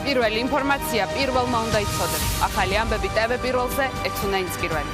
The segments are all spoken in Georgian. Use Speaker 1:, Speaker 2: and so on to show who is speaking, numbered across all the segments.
Speaker 1: პირველი ინფორმაცია პირველმა უნდა იცოდეთ. ახალი ამბები TV პირველზე, ეცუნაინის პირველი.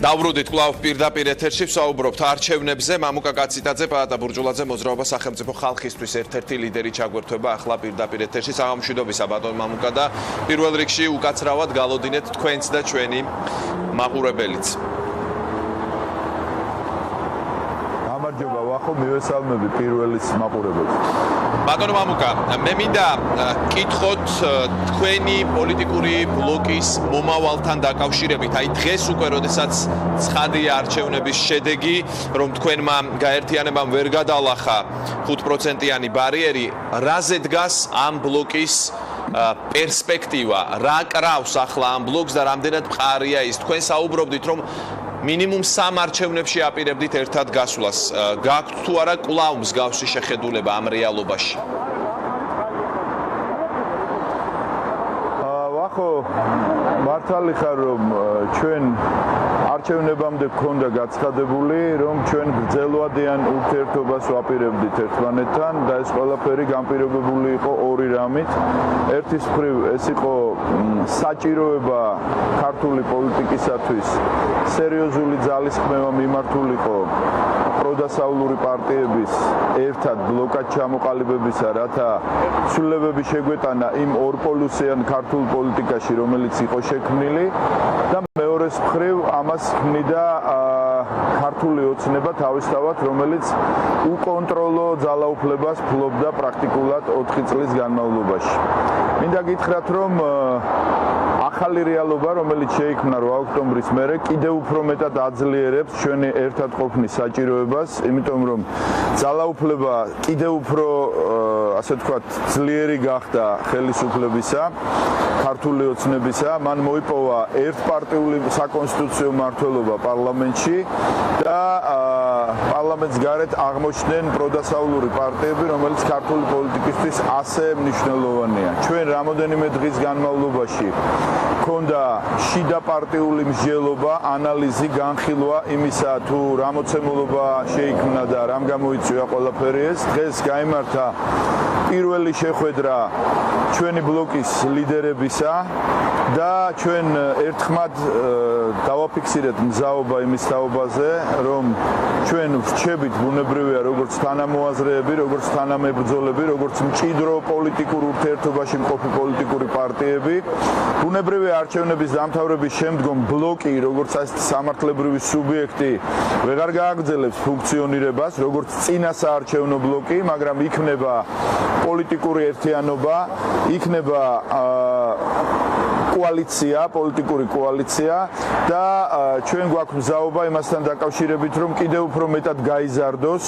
Speaker 2: დავბრუნდით კვლავ პირდაპირ ეთერში ვსაუბრობთ არჩევნებზე. მამუკა კაციტაძე, პაატა ბურჯულაძე, მოძრაობა სახელმწიფო ხალხისთვის ერთ-ერთი ლიდერი ჩაგვერთვება ახლა პირდაპირ ეთერში. საღამოშვიდობისა ბატონ მამუკა და პირველ რიგში უკაცრავად გალოდინეთ თქვენც და ჩვენი მაყურებელიც.
Speaker 3: გამარჯობა, ვახო, მივესალმები პირველის მაყურებელს.
Speaker 2: ბატონ მამუკა, მე მინდა კითხოთ თქვენი პოლიტიკური ბლოკის მომავალთან დაკავშირებით. აი დღეს უკვე, როდესაც ცხადია არჩევნების შედეგი, რომ თქვენმა გაერთიანებამ ვერ გადალახა 5%-იანი ბარიერი, რაზე დგას ამ ბლოკის პერსპექტივა? რა კრავს ახლა ამ ბლოკს და რამდენად მყარია ის? თქვენ საუბრობდით, რომ მინიმუმ 3 არჩევნებში აპირებდით ერთად გასვლას. გაქვთ თუ არა კვლავ მსგავსი შეხედულება ამ რეალობაში?
Speaker 3: ვახო, მართალი ხარ, რომ ჩვენ არჩევნებამდე გქონდა გაცხადებული, რომ ჩვენ გრძელვადიან ურთიერთობას ვაპირებდით ერთმანეთთან და ეს ყველაფერი განპირობებული იყო ორი რამით. ერთის მხრივ ეს იყო საჭიროება ქართული პოლიტიკისათვის სერიოზული ძალისხმევა მიმართულიყო პროდასავლური პარტიების ერთად ბლოკად ჩამოყალიბებისა, რათა ცვლილებები შეგვეტანა იმ ორპოლუსიან ქართულ პოლიტიკაში, რომელიც იყო შექმნილი და მეორეს მხრივ ამას ქმნიდა ქართული ოცნება თავისთავად, რომელიც უკონტროლო ძალაუფლებას ფლობდა პრაქტიკულად 4 წლის განმავლობაში. მინდა გითხრათ, რომ ახალი რეალობა, რომელიც შეიქმნა 8 ოქტომბრის მერე, კიდევ უფრო მეტად აძლიერებს ჩვენი ერთად ყოფნის საჭიროებას, იმიტომ რომ ძალაუფლება კიდევ უფრო, ასე ვთქვათ, ძლიერი გახდა ხელისუფლებისა, ქართული ოცნებისა, მან მოიპოვა ერთპარტიული საკონსტიტუციო მმართველობა პარლამენტში და პარლამენტს გარეთ აღმოჩნდნენ პროდასავლური პარტიები, რომელიც ქართული პოლიტიკისთვის ასე მნიშვნელოვანია. ჩვენ რამოდენიმე დღის განმავლობაში ქონდა შიდა პარტიული მსჯელობა, ანალიზი, განხილვა იმისა, თუ რა მოცემულობა შეიქმნა და რამ გამოიწვია ყველაფერი ეს. დღეს გაიმართა პირველი შეხვედრა ჩვენი ბლოკის ლიდერებისა და ჩვენ ერთხმად დავაფიქსირეთ მზაობა იმის თაობაზე, რომ ჩვენ ვრჩებით ბუნებრივია როგორც თანამოაზრეები, როგორც თანამებრძოლები, როგორც მჭიდრო პოლიტიკურ ურთიერთობაში მყოფი პოლიტიკური პარტიები. ბუნებრივია არჩევნების დამთავრების შემდგომ ბლოკი, როგორც სამართლებრივი სუბიექტი, ვეღარ გააგრძელებს ფუნქციონირებას, როგორც წინა საარჩევნო ბლოკი, მაგრამ იქნება პოლიტიკური ერთიანობა, იქნება კოალიცია, პოლიტიკური კოალიცია და ჩვენ გვაქვს მზაობა იმასთან დაკავშირებით, რომ კიდევ უფრო მეტად გაიზარდოს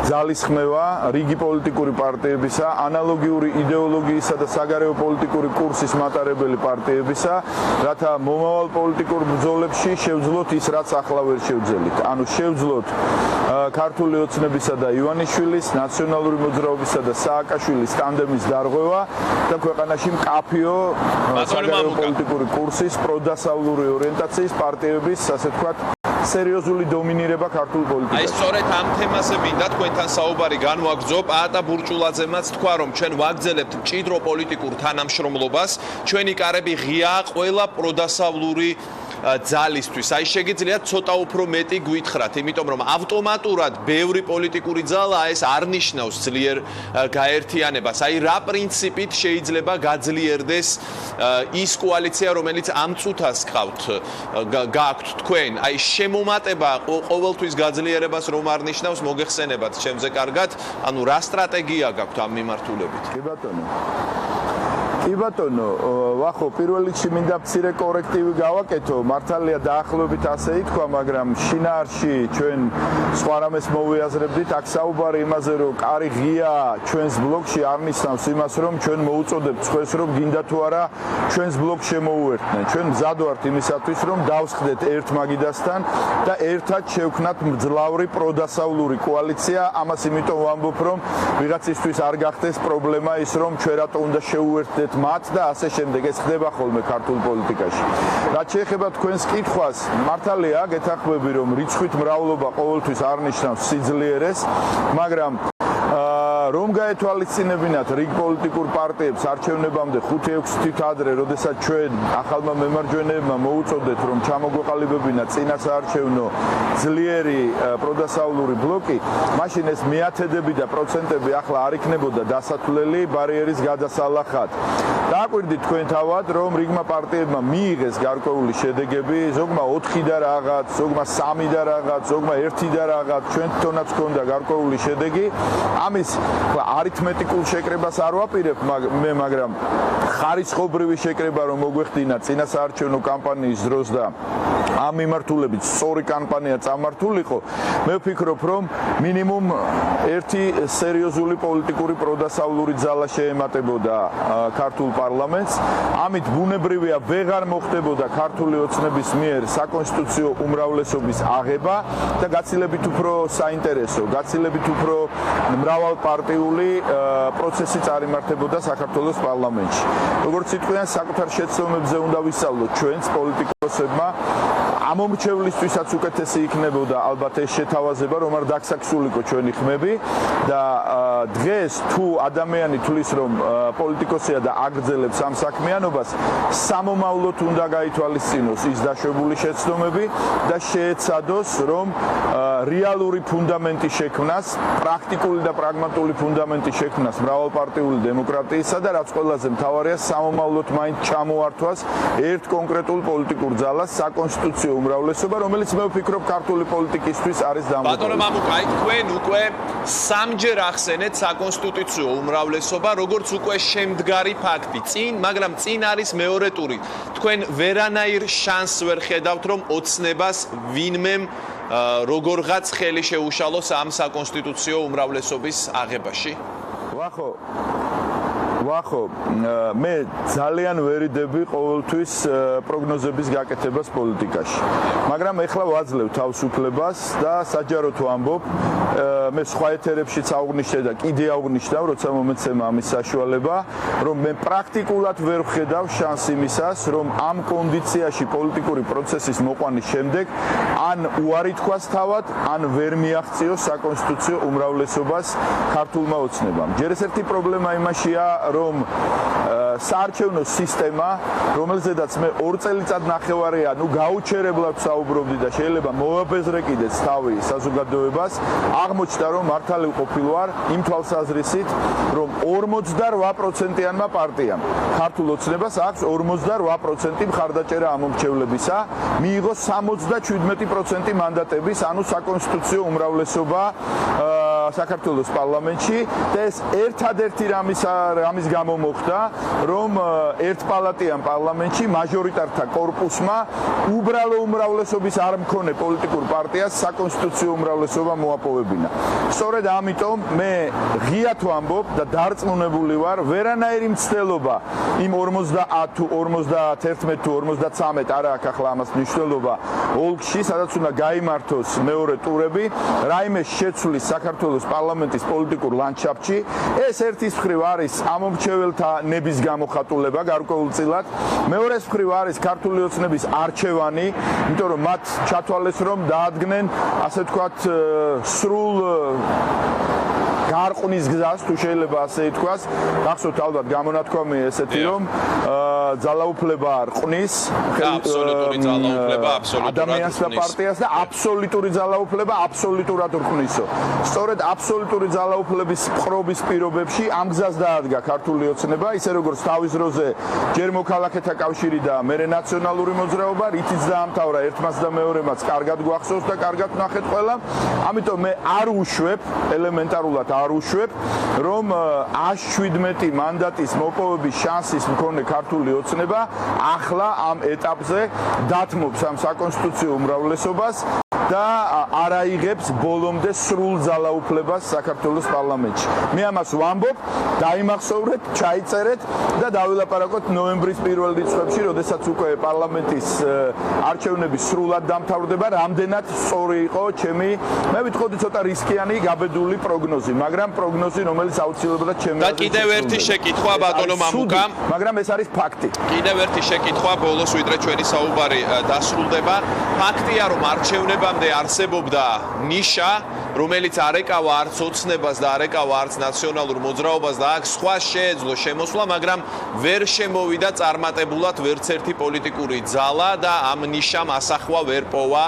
Speaker 3: ძალისხმევა რიგი პოლიტიკური პარტიებისა, ანალოგიური იდეოლოგიისა და საგარეო პოლიტიკური კურსის მატარებელი პარტიებისა, რათა მომავალ პოლიტიკურ ბრძოლებში შევძლოთ ის, რაც ახლა ვერ შევძელით. ანუ შევძლოთ ქართული ოცნებისა და ივანიშვილის, ნაციონალური მოძრაობისა და სააკაშვილის ტანდემის დარღვევა და ქვეყანაში მკაფიო საგარეო პოლიტიკური კურსის, პროდასავლური ორიენტაციის პარტიების, ასე ვთქვათ, სერიოზული დომინირება ქართულ პოლიტიკაში.
Speaker 2: აი სწორედ ამ თემაზე მინდა თქვენთან საუბარი განვაგრძო. პაატა ბურჯულაძემაც თქვა, რომ ჩვენ ვაგრძელებთ მჭიდრო პოლიტიკურ თანამშრომლობას, ჩვენი კარები ღიაა ყველა პროდასავლური ძალისთვის. აი შეგიძლიათ ცოტა უფრო მეტი გვითხრათ, იმიტომ რომ ავტომატურად ბევრი პოლიტიკური ძალა ეს არ ნიშნავს ძლიერ გაერთიანებას. აი რა პრინციპით შეიძლება გაძლიერდეს ის კოალიცია, რომელიც ამ წუთას გაქვთ თქვენ? აი შემომატება ყოველთვის გაძლიერებას რომ არ ნიშნავს, მოგეხსენებათ ჩემზე კარგად, ანუ რა სტრატეგია გაქვთ ამ მიმართულებით?
Speaker 3: კი ბატონო. კი ბატონო, ვახო, პირველ რიგში მინდა მცირე კორექტივი გავაკეთო. მართალია დაახლოებით ასე ითქვა, მაგრამ შინაარსში ჩვენ სხვა რამეს მოვიაზრებდით. აქ საუბარი იმაზე, რომ კარი ღია ჩვენს ბლოკში არ ნიშნავს იმას, რომ ჩვენ მოუწოდებთ სხვას, რომ გინდა თუ არა ჩვენს ბლოკს შემოუერთდნენ. ჩვენ მზად ვართ იმისათვის, რომ დავსხდეთ ერთ მაგიდასთან და ერთად შევქმნათ მძლავრი პროდასავლური კოალიცია. ამას იმიტომ ვამბობ, რომ ვიღაცისთვის არ გახდეს პრობლემა ის, რომ ჩვენ რატო უნდა შევუერთდეთ აღვიძეთ მათ და ასე შემდეგ. ეს ხდება ხოლმე ქართულ პოლიტიკაში. რაც შეეხება თქვენს კითხვას, მართალია, გეთანხმები, რომ რიცხვით მრავლობა ყოველთვის არ ნიშნავს სიძლიერეს, მაგრამ რომ გაეთვალისწინებინათ რიგ პოლიტიკურ პარტიებს არჩევნებამდე 5-6 თვით ადრე, როდესაც ჩვენ ახალმა მემარჯვენეებმა მოუწოდეთ, რომ ჩამოგვეყალიბებინათ წინასაარჩევნო ძლიერი პროდასავლური ბლოკი, მაშინ ეს მეათედები და პროცენტები ახლა არ იქნებოდა დასათვლელი ბარიერის გადასალახად. დააკვირდით თქვენ თავად, რომ რიგმა პარტიებმა მიიღეს გარკვეული შედეგები, ზოგმა 4 და რაღაც, ზოგმა 3 და რაღაც, ზოგმა 1 და რაღაც, ჩვენ თვითონაც ჰქონდა გარკვეული შედეგი. ამის არითმეტიკულ შეკრებას არ ვაპირებ მე, მაგრამ ხარისხობრივი შეკრება რომ მოგვეხდინა წინასაარჩევნო კამპანიის დროს და ამ მიმართულებით სწორი კამპანია წამართულიყო, მე ვფიქრობ, რომ მინიმუმ ერთი სერიოზული პოლიტიკური პროდასავლური ძალა შეემატებოდა ქართულ პარლამენტს. ამით ბუნებრივია ვეღარ მოხდებოდა ქართული ოცნების მიერ საკონსტიტუციო უმრავლესობის აღება და გაცილებით უფრო საინტერესო, გაცილებით უფრო მრავალპარტიული პროცესი წარიმართებოდა საქართველოს პარლამენტში. როგორც იტყვიან, საკუთარ შეცდომებზე უნდა ვისწავლოთ ჩვენს პოლიტიკოსებმა. ამომრჩევლისთვისაც უკეთესი იქნებოდა ალბათ ეს შეთავაზება, რომ არ დაგსაქსულიყო ჩვენი ხმები და დღეს თუ ადამიანი თulis რომ პოლიტიკოსია და აგრძელებს ამ საქმიანობას, სამომავლოდ უნდა გაითვალისწინოს ის დაშვებული შეცდომები და შეეცადოს, რომ რეალური ფუნდამენტი შექმნას, პრაქტიკული და პრაგმატული ფუნდამენტი შექმნას მრავალპარტიული დემოკრატიისა და რაც ყველაზე მთავარია, სამომავლოდ მაინც ჩამოართვას ერთ კონკრეტულ პოლიტიკურ ძალას საკონსტიტუციო უმრავლესობა, რომელიც მე ვფიქრობ ქართული პოლიტიკისთვის არის დამოკიდებული.
Speaker 2: ბატონო მამუკაი, თქვენ უკვე სამჯერ ახსენეთ საკონსტიტუციო უმრავლესობა, როგორც უკვე შემდგარი ფაქტი. მაგრამ წინ არის მეორე ტური. თქვენ ვერანაირ შანსს ვერ ხედავთ, რომ ოცნებას ვინმემ როგორღაც ხელი შეუშალოს ამ საკონსტიტუციო უმრავლესობის აღებაში?
Speaker 3: ვახო, მე ძალიან ვერიდები ყოველთვის პროგნოზების გაკეთებას პოლიტიკაში. მაგრამ ეხლა ვაძლევ თავისუფლებას და საჯაროდ ვამბობ, მე სხვა ეთერებშიც აღვნიშნე და კიდე აღვნიშნავ, როცა მომეცემა ამის საშუალება, რომ მე პრაქტიკულად ვერ ვხედავ შანსს იმისას, რომ ამ კონდიციაში პოლიტიკური პროცესის მოყვანის შემდეგ ან უარი თქვას თავად, ან ვერ მიაღწიოს საკონსტიტუციო უმრავლესობას ქართულმა ოცნებამ. ჯერ ეს ერთი პრობლემა იმაშია, რომ საარჩევნო სისტემა, რომელზედაც მე 2 წელიწადნახევარია, გაუჩერებლად საუბრობდი და შეიძლება მოვაბეზრეკიდეთ თავი საზოგადოებას, აღმოჩნდა, რომ მართალი ყოფილვარ იმ თვალსაზრისით, რომ 48%-იანმა პარტიამ ქართულ ოცნებას აქვს 48% მხარდაჭერა ამომრჩევლებისა, მიიღო 77% მანდატების, ანუ საკონსტიტუციო უმრავლესობა საქართველოს პარლამენტში და ეს ერთადერთი რამის გამო მოხდა, რომ ერთპალატიან პარლამენტში მაჟორიტართა კორპუსმა უბრალო უმრავლესობის არ მქონე პოლიტიკურ პარტიას საკონსტიტუციო უმრავლესობა მოაპოვებინა. სწორედ ამიტომ მე ღიად ვამბობ და დარწმუნებული ვარ, ვერანაირი მცდელობა იმ 50 თუ 51 თუ 53 არ აქვს ახლა ამას მნიშვნელობა ოლქში, სადაც უნდა გაიმართოს მეორე ტურები, რაიმე შეცვლის საქართველოს პარლამენტის პოლიტიკურ ლანდშაფტში. ეს ერთის მხრივ არის ამომრჩეველთა ნების გამოხატულება გარკვეულწილად, მეორეს მხრივ არის ქართული ოცნების არჩევანი, იმიტომ რომ მათ ჩათვალეს, რომ დაადგნენ, ასე ვთქვათ, სრულ გარყნის გზას, თუ შეიძლება ასე ითქვას. გახსოვთ ალბათ გამონათქვამი ესეთი, რომ ძალაუფლება რყნის ადამიანს და პარტიას და აბსოლუტური ძალაუფლება აბსოლუტურად რყნისო. სწორედ აბსოლუტური ძალაუფლების ყრობის პირობებში ამ გზას დაადგა ქართული ოცნება, ისე როგორც თავის დროზე ჯერ მოქალაქეთა კავშირი და მერე ნაციონალური მოძრაობა, რითიც დაამთავრა ერთმაც და მეორემაც კარგად გვახსოვს და კარგად ვნახეთ ყველა. ამიტომ მე არ უშვებ, ელემენტარულად არ უშვებ, რომ 117 მანდატის მოპოვების შანსის მქონე ქართული ოცნება ახლა ამ ეტაპზე დათმობს ამ საკონსტიტუციო უმრავლესობას და არ აიღებს ბოლომდე სრულ ძალაუფლებას საქართველოს პარლამენტში. მე ამას ვამბობ, დაიმახსოვრეთ, ჩაიწერეთ და დავილაპარაკოთ ნოემბრის პირველ რიცხვებში, როდესაც უკვე პარლამენტის არჩევნები სრულად დამთავრდება, რამდენად სწორი იყო ჩემი, მე ვიტყოდი ცოტა რისკიანი გაბედული პროგნოზი, მაგრამ პროგნოზი, რომელიც აუცილებლად ჩემი
Speaker 2: და კიდევ ერთი შეკითხვა ბატონო მამუკამ,
Speaker 3: მაგრამ ეს არის ფაქტი.
Speaker 2: კიდევ ერთი შეკითხვა ბოლოს ვიდრე ჩვენი საუბარი დასრულდება. ფაქტია, რომ არჩევნებამდე არსებობდა ნიშა, რომელიც არ ეკავა არც ოცნებას და არ ეკავა არც ნაციონალურ მოძრაობას და აქ სხვა შეეძლო შემოსვლა, მაგრამ ვერ შემოვიდა წარმატებულად ვერც ერთი პოლიტიკური ძალა და ამ ნიშამ ასახვა ვერ პოვა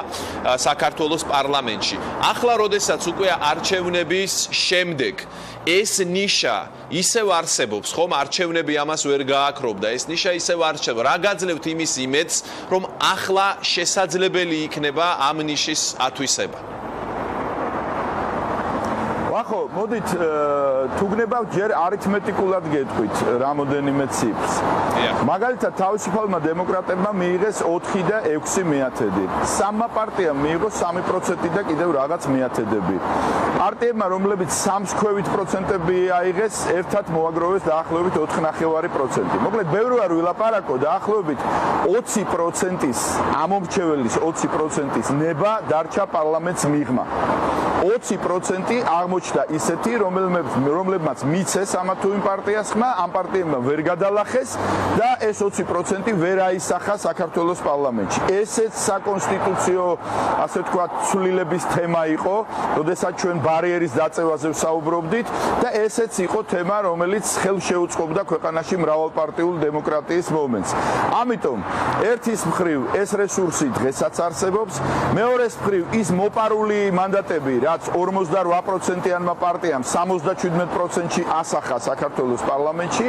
Speaker 2: საქართველოს პარლამენტში. ახლა, როდესაც უკვე არჩევნების შემდეგ ეს ნიშა ისევ არსებობს, ხომ არჩევნები ამას ვერ გააქრობდა, ეს ნიშა ისევ არსებობს. რა გაძლევთ იმის იმედს, რომ ახლა შესაძლებელი იქნება ამ ნიშის ათვისება?
Speaker 3: ახო, მოდით თუ გნებავთ ჯერ არითმეტიკულად გეტყვით რამოდენიმე ციფრს. მაგალითად, თავისუფალმა დემოკრატებმა მიიღეს 4 და 6 მეათედი. სამმა პარტიამ მიიღო 3% და კიდევ რაღაც მეათედები. პარტიებმა, რომლებიც 3.7% აიღეს, ერთად მოაგროვეს დაახლოებით 4.5%. მოკლედ, ბევრი არ ვილაპარაკო, დაახლოებით 20%-ის ამომრჩეველის 20%-ის ნება დარჩა პარლამენტს მიღმა. 20% აღმოჩნდა ისეთი, რომლებმაც მიცეს ამა თუ იმ პარტიას ხმა, ამ პარტიებმა ვერ გადალახეს და ეს 20% ვერ აისახა საქართველოს პარლამენტში. ესეც საკონსტიტუციო, ასე ვთქვათ, ცვლილების თემა იყო, როდესაც ჩვენ ბარიერის დაწევაზე ვსაუბრობდით და ესეც იყო თემა, რომელიც ხელს შეუწყობდა ქვეყანაში მრავალპარტიულ დემოკრატიის მომენტს. ამიტომ, ერთის მხრივ ეს რესურსი დღესაც არსებობს, მეორეს მხრივ ის მოპარული მანდატები, რაც 48%-იანმა პარტიამ 77%-ში ასახა საქართველოს პარლამენტში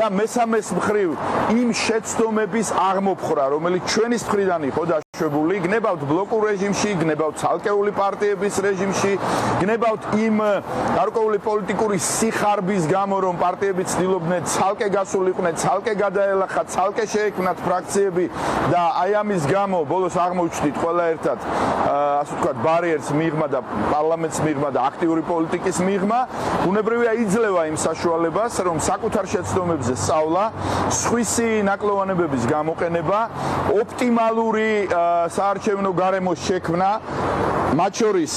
Speaker 3: და მესამეს მხრივ იმ შეცდომების აღმოფხრა, რომელიც ჩვენის მხრიდან იყო დაშვებული, გნებავთ ბლოკურ რეჟიმში, გნებავთ ცალკეული პარტიების რეჟიმში, გნებავთ იმ გარკვეული პოლიტიკური სიხარბის გამო, რომ პარტიები ცდილობდნენ ცალკე გასულიყვნენ, ცალკე გადაელახათ, ცალკე შეექმნათ ფრაქციები და აი ამის გამო ბოლოს აღმოჩნდით ყველა ერთად, ასე ვთქვათ, ბარიერს მიღმა და პარლამენტს მიღმა და აქტიური პოლიტიკის მიღმა, უნებრივია იძლევა იმ საშუალებას, რომ საკუთარ შეცდომებზე სწავლა, სხვისი ნაკლოვანებების გამოყენება, ოპტიმალური საარჩევნო გარემოს შექმნა, მათ შორის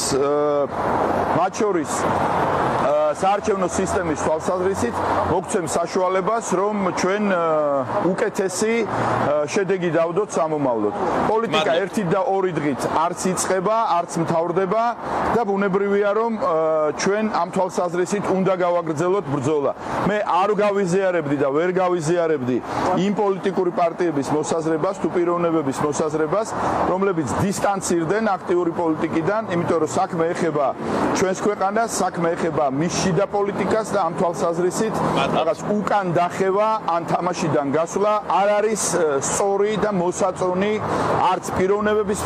Speaker 3: საარჩევნო სისტემის თვალსაზრისით მოგცემს საშუალებას, რომ ჩვენ უკეთესი შედეგი დავდოთ სამომავლოდ. პოლიტიკა 1 და 2 დღით არც იწყება, არც მთავრდება და ბუნებრივია, რომ ჩვენ ამ თვალსაზრისით უნდა გავაგრძელოთ ბრძოლა. მე არ გავიზიარებდი და ვერ გავიზიარებდი იმ პოლიტიკური პარტიების მოსაზრებას, თუ პიროვნებების მოსაზრებას, რომლებიც დისტანცირდნენ აქტიური პოლიტიკიდან, იმიტომ რომ საქმე ეხება ჩვენს ქვეყანას, საქმე ეხება მის შიდა პოლიტიკას და ამ თვალსაზრისით რაღაც უკან დახევა ან თამაშიდან გასვლა არ არის სწორი და მოსაწონი არც პიროვნებების